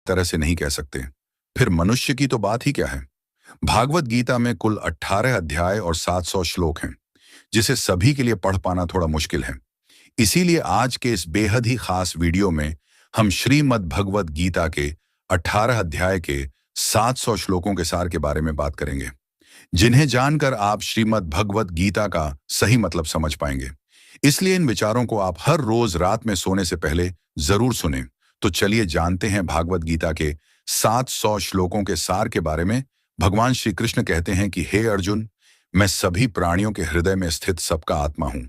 तरह से नहीं कह सकते, फिर मनुष्य की तो बात ही क्या है। भागवत गीता में कुल 18 अध्याय और 700 श्लोक हैं, जिसे सभी के लिए पढ़ पाना थोड़ा मुश्किल है। इसीलिए आज के इस बेहद ही खास वीडियो में हम श्रीमद् भगवत गीता के 18 अध्याय के 700 श्लोकों के सार के बारे में बात करेंगे, जिन्हें जानकर आप श्रीमद् भगवत गीता का सही मतलब समझ पाएंगे। इसलिए इन विचारों को आप हर रोज रात में सोने से पहले जरूर सुनें। तो चलिए जानते हैं भागवत गीता के 700 श्लोकों के सार के बारे में। भगवान श्री कृष्ण कहते हैं कि हे अर्जुन, मैं सभी प्राणियों के हृदय में स्थित सबका आत्मा हूं।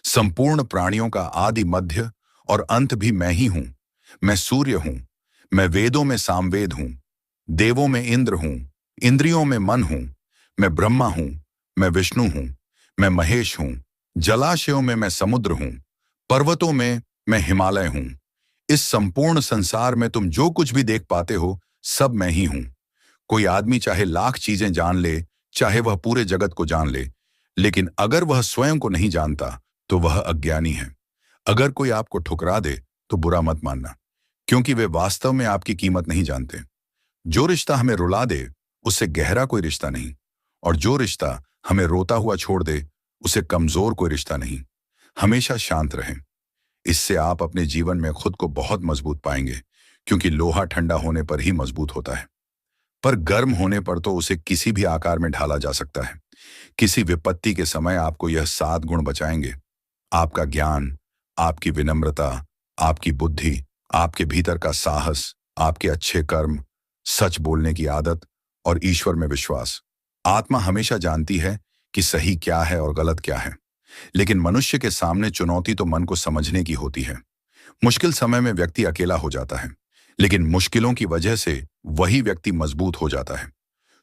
संपूर्ण प्राणियों का आदि मध्य और अंत भी मैं ही हूं। मैं सूर्य हूं, मैं वेदों में सामवेद हूं, देवों में इंद्र हूं, इंद्रियों में मन हूं, मैं ब्रह्मा हूं, मैं विष्णु हूं, मैं महेश हूं, जलाशयों में मैं समुद्र हूं, पर्वतों में मैं हिमालय हूं। इस संपूर्ण संसार में तुम जो कुछ भी देख पाते हो, सब मैं ही हूं। कोई आदमी चाहे लाख चीजें जान ले, चाहे वह पूरे जगत को जान ले, लेकिन अगर वह स्वयं को नहीं जानता तो वह अज्ञानी है। अगर कोई आपको ठुकरा दे तो बुरा मत मानना, क्योंकि वे वास्तव में आपकी कीमत नहीं जानते। जो रिश्ता हमें रुला दे उससे गहरा कोई रिश्ता नहीं, और जो रिश्ता हमें रोता हुआ छोड़ दे उसे कमजोर कोई रिश्ता नहीं। हमेशा शांत रहें, इससे आप अपने जीवन में खुद को बहुत मजबूत पाएंगे, क्योंकि लोहा ठंडा होने पर ही मजबूत होता है, पर गर्म होने पर तो उसे किसी भी आकार में ढाला जा सकता है। किसी विपत्ति के समय आपको यह 7 गुण बचाएंगे: आपका ज्ञान, आपकी विनम्रता, आपकी बुद्धि, आपके भीतर का साहस, आपके अच्छे कर्म, सच बोलने की आदत और ईश्वर में विश्वास। आत्मा हमेशा जानती है कि सही क्या है और गलत क्या है, लेकिन मनुष्य के सामने चुनौती तो मन को समझने की होती है। मुश्किल समय में व्यक्ति अकेला हो जाता है, लेकिन मुश्किलों की वजह से वही व्यक्ति मजबूत हो जाता है।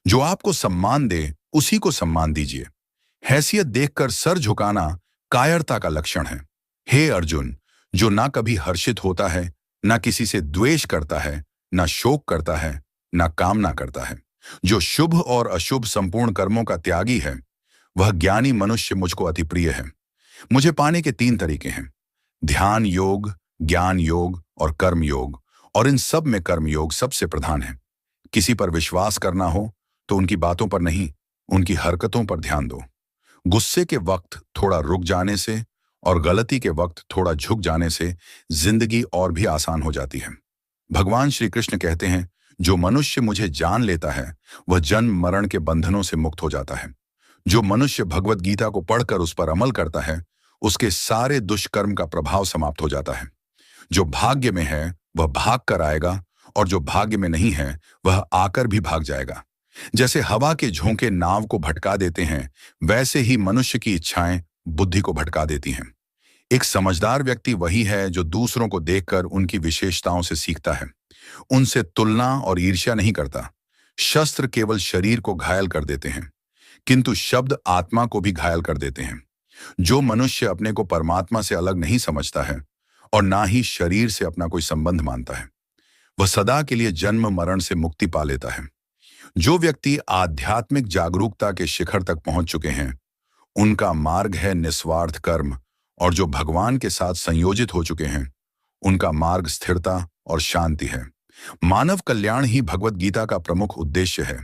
जो आपको सम्मान दे उसी को सम्मान दीजिए। हैसियत देखकर सर झुकाना कायरता का लक्षण है। हे अर्जुन, जो ना कभी हर्षित होता है, ना किसी से द्वेष करता है, ना शोक करता है, ना कामना करता है, जो शुभ और अशुभ संपूर्ण कर्मों का त्यागी है, वह ज्ञानी मनुष्य मुझको अति प्रिय है। मुझे पाने के 3 तरीके हैं: ध्यान योग, ज्ञान योग और कर्म योग, और इन सब में कर्म योग सबसे प्रधान है। किसी पर विश्वास करना हो तो उनकी बातों पर नहीं, उनकी हरकतों पर ध्यान दो। गुस्से के वक्त थोड़ा रुक जाने से और गलती के वक्त थोड़ा झुक जाने से जिंदगी और भी आसान हो जाती है। भगवान श्री कृष्ण कहते हैं, जो मनुष्य मुझे जान लेता है वह जन्म मरण के बंधनों से मुक्त हो जाता है। जो मनुष्य भगवत गीता को पढ़कर उस पर अमल करता है, उसके सारे दुष्कर्म का प्रभाव समाप्त हो जाता है। जो भाग्य में है वह भाग कर आएगा, और जो भाग्य में नहीं है वह आकर भी भाग जाएगा। जैसे हवा के झोंके नाव को भटका देते हैं, वैसे ही मनुष्य की इच्छाएं बुद्धि को भटका देती हैं। एक समझदार व्यक्ति वही है जो दूसरों को देखकर उनकी विशेषताओं से सीखता है, उनसे तुलना और ईर्ष्या नहीं करता। शस्त्र केवल शरीर को घायल कर देते हैं, किंतु शब्द आत्मा को भी घायल कर देते हैं। जो मनुष्य अपने को परमात्मा से अलग नहीं समझता है और ना ही शरीर से अपना कोई संबंध मानता है, वह सदा के लिए जन्म मरण से मुक्ति पा लेता है। जो व्यक्ति आध्यात्मिक जागरूकता के शिखर तक पहुंच चुके हैं, उनका मार्ग है निस्वार्थ कर्म, और जो भगवान के साथ संयोजित हो चुके हैं, उनका मार्ग स्थिरता और शांति है। मानव कल्याण ही भगवत गीता का प्रमुख उद्देश्य है।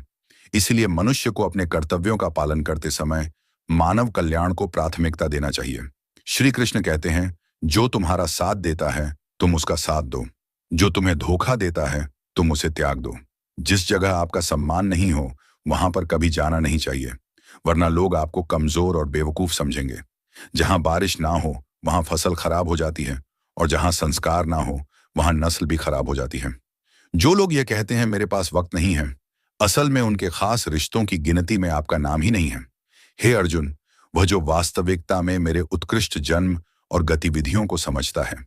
इसलिए मनुष्य को अपने कर्तव्यों का पालन करते समय मानव कल्याण को प्राथमिकता देना चाहिए। श्री कृष्ण कहते हैं, जो तुम्हारा साथ देता है तुम उसका साथ दो, जो तुम्हें धोखा देता है तुम उसे त्याग दो। जिस जगह आपका सम्मान नहीं हो वहां पर कभी जाना नहीं चाहिए, वरना लोग आपको कमजोर और बेवकूफ समझेंगे। जहां बारिश ना हो वहां फसल खराब हो जाती है, और जहां संस्कार ना हो वहां नस्ल भी खराब हो जाती है। जो लोग ये कहते हैं मेरे पास वक्त नहीं है, असल में उनके खास रिश्तों की गिनती में आपका नाम ही नहीं है। हे अर्जुन, वह जो वास्तविकता में मेरे उत्कृष्ट जन्म और गतिविधियों को समझता है,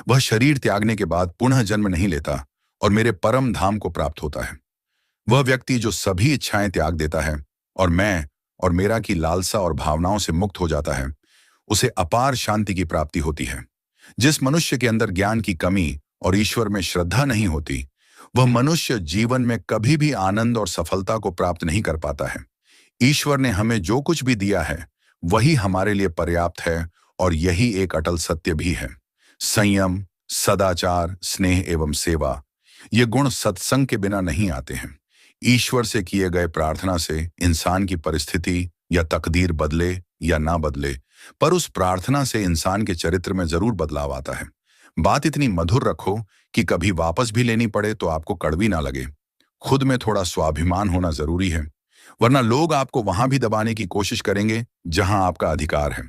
वह शरीर त्यागने के बाद पुनः जन्म नहीं लेता और मेरे परम धाम को प्राप्त होता है। वह व्यक्ति जो सभी इच्छाएं त्याग देता है और मैं और मेरा की लालसा और भावनाओं से मुक्त हो जाता है, उसे अपार शांति की प्राप्ति होती है। जिस मनुष्य के अंदर ज्ञान की कमी और ईश्वर में श्रद्धा नहीं होती, वह मनुष्य जीवन में कभी भी आनंद और सफलता को प्राप्त नहीं कर पाता है। ईश्वर ने हमें जो कुछ भी दिया है वही हमारे लिए पर्याप्त है, और यही एक अटल सत्य भी है। संयम, सदाचार, स्नेह एवं सेवा, ये गुण सत्संग के बिना नहीं आते हैं। ईश्वर से किए गए प्रार्थना से इंसान की परिस्थिति या तकदीर बदले या ना बदले, पर उस प्रार्थना से इंसान के चरित्र में जरूर बदलाव आता है। बात इतनी मधुर रखो कि कभी वापस भी लेनी पड़े तो आपको कड़वी ना लगे। खुद में थोड़ा स्वाभिमान होना जरूरी है, वरना लोग आपको वहां भी दबाने की कोशिश करेंगे जहां आपका अधिकार है।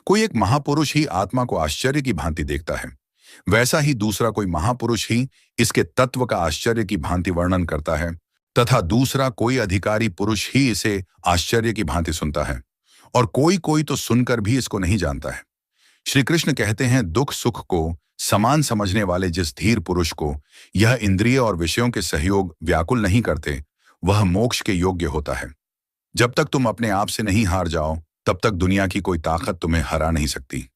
कोई एक महापुरुष ही आत्मा को आश्चर्य की भांति देखता है, वैसा ही दूसरा कोई महापुरुष ही इसके तत्व का आश्चर्य की भांति वर्णन करता है, तथा दूसरा कोई अधिकारी पुरुष ही इसे आश्चर्य की भांति सुनता है, और कोई कोई तो सुनकर भी इसको नहीं जानता है। श्री कृष्ण कहते हैं, दुख सुख को समान समझने वाले जिस धीर पुरुष को यह इंद्रिय और विषयों के सहयोग व्याकुल नहीं करते, वह मोक्ष के योग्य होता है। जब तक तुम अपने आप से नहीं हार जाओ, तब तक दुनिया की कोई ताकत तुम्हें हरा नहीं सकती।